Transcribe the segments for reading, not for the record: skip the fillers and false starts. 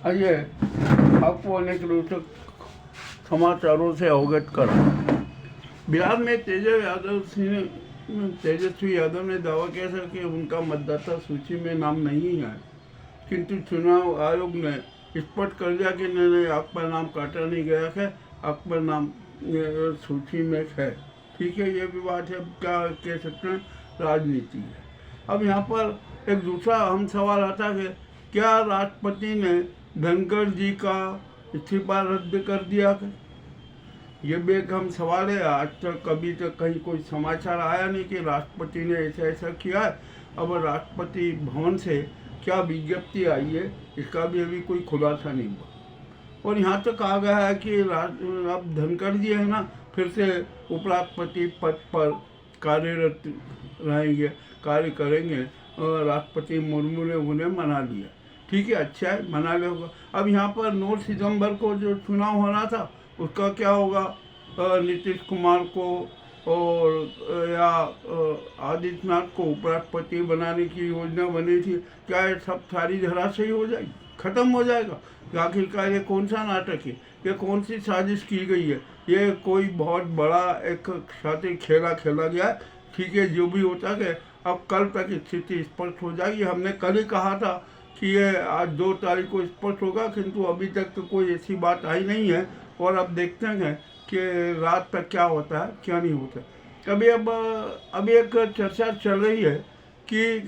आइए आपको अनेक रोचक समाचारों से अवगत करा। बिहार में तेजस्वी यादव ने दावा किया था कि उनका मतदाता सूची में नाम नहीं है, किंतु चुनाव आयोग ने स्पष्ट कर दिया कि नहीं, आपका नाम काटा नहीं गया है, आपका नाम सूची में है। ठीक है, ये भी बात है, क्या कह सकते हैं, राजनीति है। अब यहाँ पर एक दूसरा अहम सवाल आता है, क्या राष्ट्रपति ने धनखड़ जी का इस्तीफा रद्द कर दिया है? ये भी एक अहम सवाल है। आज तक कभी तक कहीं कोई समाचार आया नहीं कि राष्ट्रपति ने ऐसा ऐसा किया है। अब राष्ट्रपति भवन से क्या विज्ञप्ति आई है, इसका भी अभी कोई खुलासा नहीं हुआ। और यहाँ तक आ गया है कि अब धनखड़ जी है ना, फिर से उपराष्ट्रपति पद पर कार्यरत रहेंगे, कार्य करेंगे। राष्ट्रपति मुर्मू ने उन्हें मना लिया। ठीक है, अच्छा है, मना ले होगा। अब यहाँ पर 9 सितंबर को जो चुनाव होना था उसका क्या होगा? नीतीश कुमार को और या आदित्यनाथ को उपराष्ट्रपति बनाने की योजना बनी थी, क्या ये सब सारी धराशायी हो जाएगी, खत्म हो जाएगा? आखिरकार ये कौन सा नाटक है, ये कौन सी साजिश की गई है? ये कोई बहुत बड़ा एक शातिर खेला गया है। ठीक है, जो भी होता है, अब कल तक स्थिति स्पष्ट हो जाएगी। हमने कल ही कहा था कि ये आज 2 तारीख को स्पष्ट होगा, किंतु अभी तक तो कोई ऐसी बात आई नहीं है। और अब देखते हैं कि रात तक क्या होता है, क्या नहीं होता। अभी एक चर्चा चल रही है कि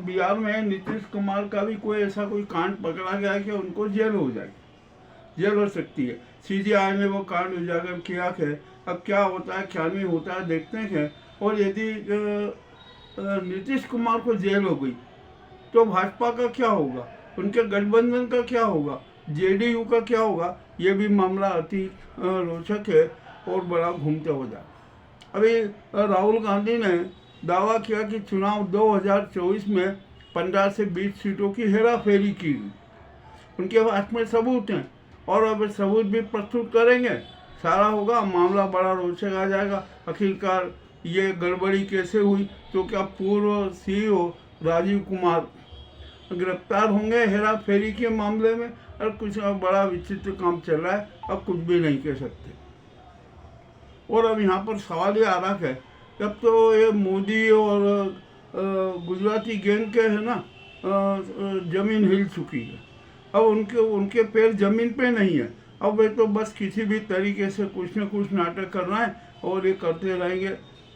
बिहार में नीतीश कुमार का भी कोई ऐसा कोई कांड पकड़ा गया है कि उनको जेल हो जाएगी, जेल हो सकती है। सीबीआई ने वो कांड उजागर किया है। अब क्या होता है, क्या नहीं होता है, देखते हैं। और यदि नीतीश कुमार को जेल हो गई तो भाजपा का क्या होगा, उनके गठबंधन का क्या होगा, जेडीयू का क्या होगा? ये भी मामला अति रोचक है और बड़ा घूमते हो जाए। अभी राहुल गांधी ने दावा किया कि चुनाव 2024 में 15 से 20 सीटों की हेरा फेरी की गई। उनके पास में सबूत हैं और अब सबूत भी प्रस्तुत करेंगे, सारा होगा, मामला बड़ा रोचक आ जाएगा। आखिरकार ये गड़बड़ी कैसे हुई? तो क्या पूर्व सीईओ राजीव कुमार गिरफ्तार होंगे हेरा फेरी के मामले में? और कुछ बड़ा विचित्र काम चल रहा है, अब कुछ भी नहीं कह सकते। और अब यहाँ पर सवाल ये आ रहा है, अब तो ये मोदी और गुजराती गैंग के है ना, जमीन हिल चुकी है। अब उनके पैर जमीन पे नहीं है। अब वे तो बस किसी भी तरीके से कुछ न कुछ नाटक करना है और ये करते रहेंगे।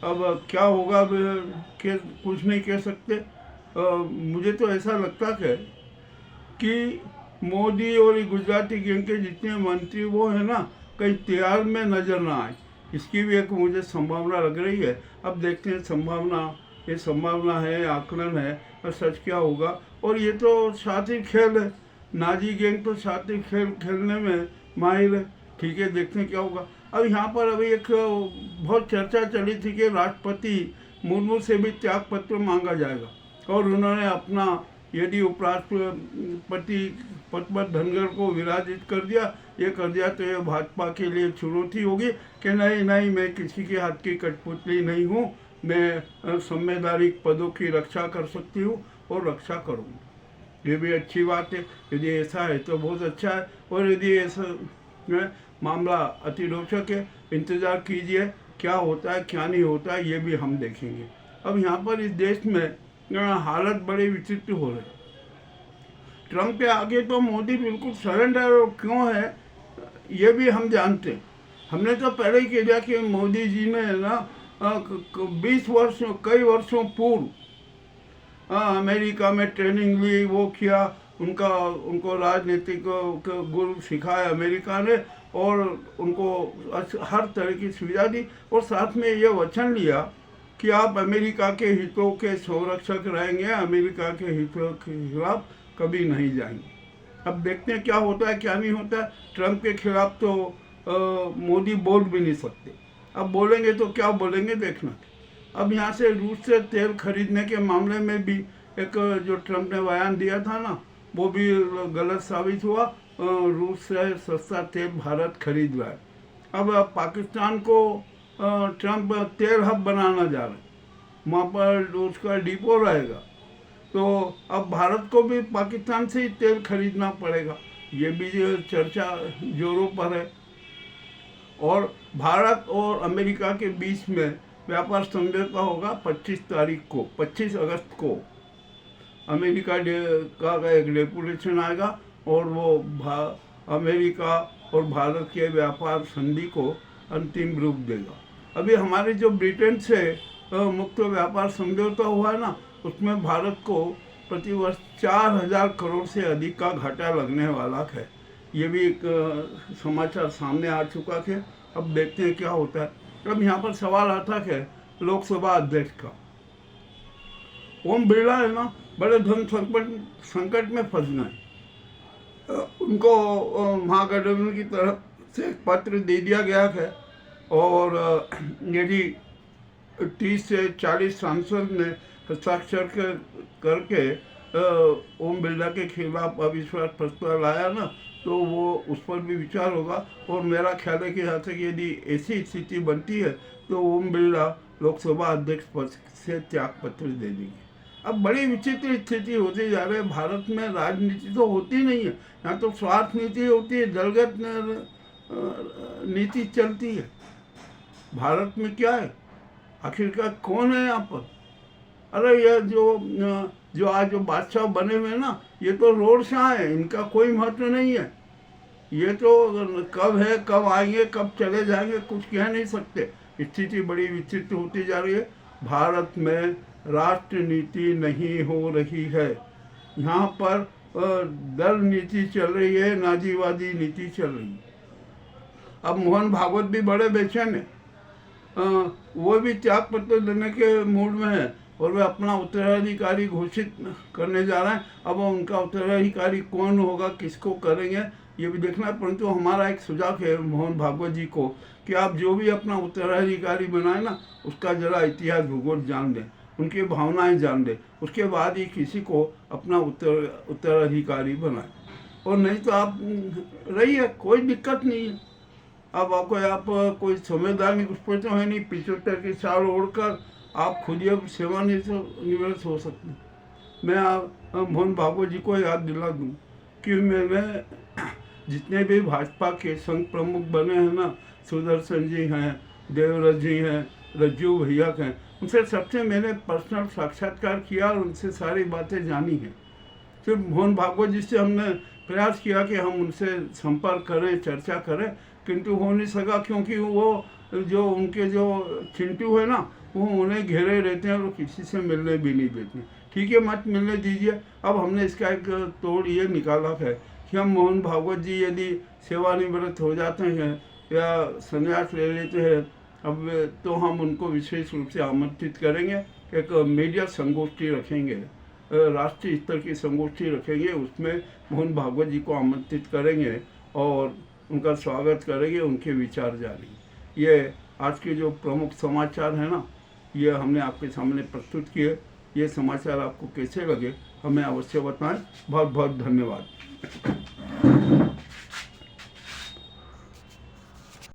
अब क्या होगा कुछ नहीं कह सकते। मुझे तो ऐसा लगता है कि मोदी और गुजराती गैंग के जितने मंत्री वो है ना, कहीं तैयार में नजर ना आए, इसकी भी एक मुझे संभावना लग रही है। अब देखते हैं, ये संभावना है, आकलन है, और सच क्या होगा। और ये तो शातिर खेल है, नाजी गैंग तो शातिर खेल खेलने में माहिर है। ठीक है, देखते हैं क्या होगा। अब यहाँ पर अभी एक बहुत चर्चा चली थी कि राष्ट्रपति मुर्मू से भी त्याग पत्र मांगा जाएगा, और उन्होंने अपना यदि उपराष्ट्रपति पद पर धनखड़ को विराजित कर दिया तो ये भाजपा के लिए चुनौती होगी कि नहीं, मैं किसी के हाथ की कठपुतली नहीं हूँ, मैं संवैधानिक पदों की रक्षा कर सकती हूँ और रक्षा करूँगी। ये भी अच्छी बात है। यदि ऐसा है तो बहुत अच्छा है, और यदि ऐसा मामला अति रोचक है। इंतज़ार कीजिए, क्या होता है क्या नहीं होता है, ये भी हम देखेंगे। अब यहाँ पर इस देश में हालत बड़े विचित्र हो रहे। ट्रंप के आगे तो मोदी बिल्कुल सरेंडर क्यों है, ये भी हम जानते हैं। हमने तो पहले ही कह दिया कि मोदी जी ने ना 20 कई वर्षों पूर्व अमेरिका में ट्रेनिंग ली, वो किया, उनको राजनीतिक गुरु सिखाया अमेरिका ने, और उनको हर तरह की सुविधा दी, और साथ में ये वचन लिया कि आप अमेरिका के हितों के संरक्षक रहेंगे, अमेरिका के हितों के खिलाफ कभी नहीं जाएंगे। अब देखते हैं क्या होता है क्या नहीं होता है। ट्रंप के खिलाफ तो मोदी बोल भी नहीं सकते, अब बोलेंगे तो क्या बोलेंगे देखना। अब यहाँ से रूस से तेल खरीदने के मामले में भी एक जो ट्रंप ने बयान दिया था ना, वो भी गलत साबित हुआ। रूस से सस्ता तेल भारत खरीद रहा है। अब पाकिस्तान को ट्रंप तेल हब बनाना जा रहा है, वहाँ पर उसका डिपो रहेगा, तो अब भारत को भी पाकिस्तान से ही तेल खरीदना पड़ेगा। ये भी चर्चा जोरों पर है। और भारत और अमेरिका के बीच में व्यापार समझौता होगा 25 तारीख को, 25 अगस्त को अमेरिका का एक डेपुटेशन आएगा और वो अमेरिका और भारत के व्यापार संधि को अंतिम रूप देगा। अभी हमारे जो ब्रिटेन से मुक्त व्यापार समझौता हुआ है ना, उसमें भारत को प्रतिवर्ष 4000 करोड़ से अधिक का घाटा लगने वाला है। ये भी एक समाचार सामने आ चुका है। अब देखते हैं क्या होता है। अब यहाँ पर सवाल आता है लोकसभा अध्यक्ष का। ओम बिरला है ना, बड़े धन संकट में फंस गए। उनको महागठबंधन की तरफ से पत्र दे दिया गया है और यदि 30 से 40 सांसद ने हस्ताक्षर करके ओम बिरला के खिलाफ अविश्वास प्रस्ताव लाया ना, तो वो उस पर भी विचार होगा। और मेरा ख्याल है कि यहाँ तक यदि ऐसी स्थिति बनती है तो ओम बिरला लोकसभा अध्यक्ष पद से त्याग पत्र दे देंगे। अब बड़ी विचित्र स्थिति होती जा रही है। भारत में राजनीति तो होती नहीं है, यहाँ तो स्वार्थ नीति होती है, दलगत नीति चलती है। भारत में क्या है, आखिरकार कौन है यहाँ पर? अरे ये जो आज जो बादशाह बने हुए हैं ना, ये तो रोड शाह है, इनका कोई महत्व नहीं है। ये तो कब है, कब आएंगे, कब चले जाएंगे, कुछ कह नहीं सकते। स्थिति बड़ी विचित्र होती जा रही है। भारत में राष्ट्र नीति नहीं हो रही है, यहाँ पर दल नीति चल रही है, नाजीवादी नीति चल रही है। अब मोहन भागवत भी बड़े बेचैन है, वो भी त्याग पत्र देने के मूड में है और वे अपना उत्तराधिकारी घोषित करने जा रहे हैं। अब उनका उत्तराधिकारी कौन होगा, किसको करेंगे, ये भी देखना है। परंतु हमारा एक सुझाव है मोहन भागवत जी को कि आप जो भी अपना उत्तराधिकारी बनाए ना, उसका जरा इतिहास भूगोल जान दें, उनकी भावनाएं जान दें, उसके बाद ही किसी को अपना उत्तराधिकारी बनाए। और नहीं तो आप रहिए, कोई दिक्कत नहीं है। अब आप कोई संवैधानिक उस पर तो है नहीं, 75 के साल ओढ़कर आप खुद ही अब सेवानिवृत्त हो सकते हैं। मैं मोहन भागवत जी को याद दिला दूं कि मैंने जितने भी भाजपा के संघ प्रमुख बने हैं ना, सुदर्शन जी हैं, देवव्रत जी हैं, रज्जू भैया हैं, उनसे सबसे मैंने पर्सनल साक्षात्कार किया और उनसे सारी बातें जानी हैं। सिर्फ मोहन भागवत जी से हमने प्रयास किया कि हम उनसे संपर्क करें, चर्चा करें, किंतु हो नहीं सका, क्योंकि वो जो उनके जो चिंटू है ना, वो उन्हें घेरे रहते हैं और किसी से मिलने भी नहीं देते। ठीक है, मत मिलने दीजिए। अब हमने इसका एक तोड़ ये निकाला है कि हम मोहन भागवत जी यदि सेवानिवृत्त हो जाते हैं या संन्यास ले लेते हैं अब, तो हम उनको विशेष रूप से आमंत्रित करेंगे। एक मीडिया संगोष्ठी रखेंगे, राष्ट्रीय स्तर की संगोष्ठी रखेंगे, उसमें मोहन भागवत जी को आमंत्रित करेंगे और उनका स्वागत करेंगे, उनके विचार जानेंगे। ये आज के जो प्रमुख समाचार हैं ना, ये हमने आपके सामने प्रस्तुत किए। ये समाचार आपको कैसे लगे हमें अवश्य बताएं। बहुत बहुत धन्यवाद।